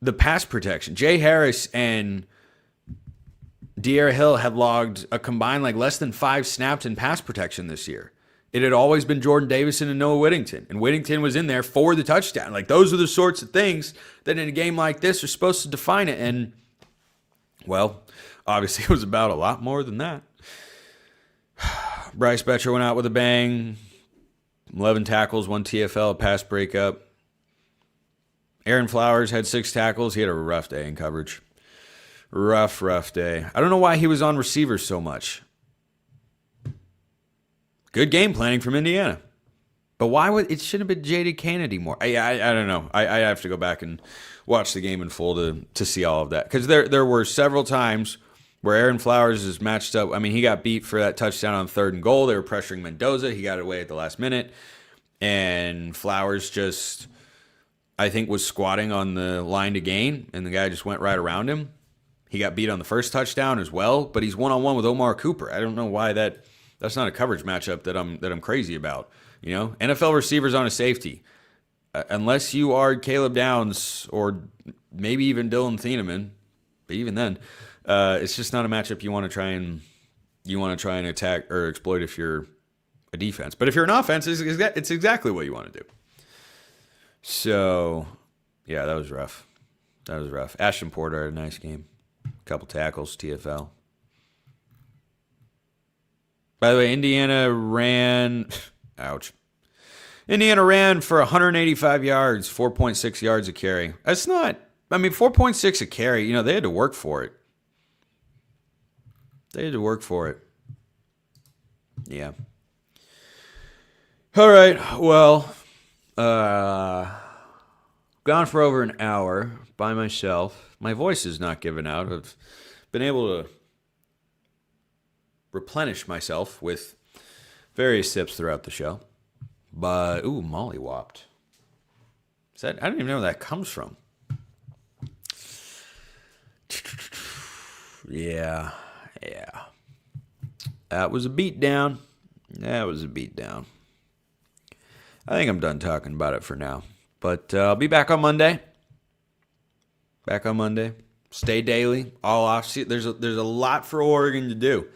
the pass protection. Jay Harris and De'Ara Hill had logged a combined less than 5 snaps in pass protection this year. It had always been Jordan Davison and Noah Whittington. And Whittington was in there for the touchdown. Those are the sorts of things that in a game like this are supposed to define it. And, well, obviously it was about a lot more than that. Bryce Betcher went out with a bang. 11 tackles, 1 TFL, a pass breakup. Aaron Flowers had 6 tackles. He had a rough day in coverage. Rough day. I don't know why he was on receivers so much. Good game planning from Indiana. But why would it shouldn't have been J.D. Kennedy more? I don't know. I have to go back and watch the game in full to see all of that. Because there were several times where Aaron Flowers is matched up. I mean, he got beat for that touchdown on 3rd and goal. They were pressuring Mendoza. He got it away at the last minute. And Flowers just, I think, was squatting on the line to gain. And the guy just went right around him. He got beat on the first touchdown as well. But he's one-on-one with Omar Cooper. I don't know why that's not a coverage matchup that I'm crazy about. NFL receivers on a safety. Unless you are Caleb Downs or maybe even Dylan Thieneman, but even then, it's just not a matchup you want to try and attack or exploit if you're a defense. But if you're an offense, it's exactly what you want to do. So, yeah, that was rough. Ashton Porter had a nice game. Couple tackles, TFL. By the way, Indiana ran for 185 yards, 4.6 yards a carry. That's not, 4.6 a carry, they had to work for it. Yeah. All right, well, gone for over an hour by myself. My voice is not giving out. I've been able to replenish myself with various sips throughout the show. But, mollywopped. I don't even know where that comes from. Yeah. That was a beatdown. I think I'm done talking about it for now. But I'll be back on Monday. Stay daily, all off. There's a lot for Oregon to do.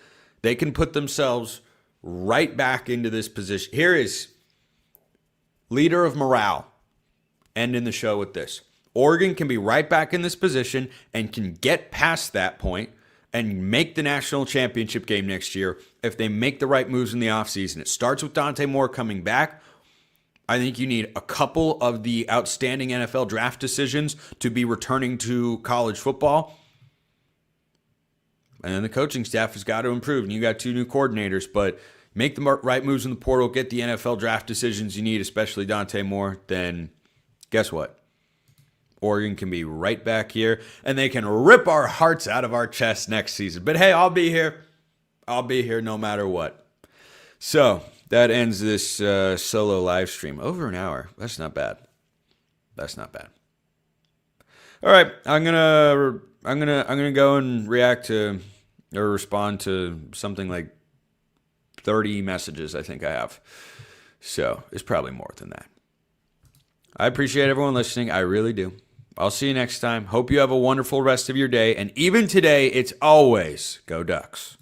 They can put themselves right back into this position. Here is leader of morale. Ending the show with this. Oregon can be right back in this position and can get past that point and make the national championship game next year if they make the right moves in the offseason. It starts with Dante Moore coming back. I think you need a couple of the outstanding NFL draft decisions to be returning to college football. And then the coaching staff has got to improve. And you got 2 new coordinators, but make the right moves in the portal, get the NFL draft decisions you need, especially Dante Moore, then guess what? Oregon can be right back here, and they can rip our hearts out of our chests next season. But hey, I'll be here. No matter what. So that ends this solo live stream. Over an hour. That's not bad. All right, I'm gonna go and react to or respond to something like 30 messages I think I have. So it's probably more than that. I appreciate everyone listening. I really do. I'll see you next time. Hope you have a wonderful rest of your day. And even today, it's always Go Ducks.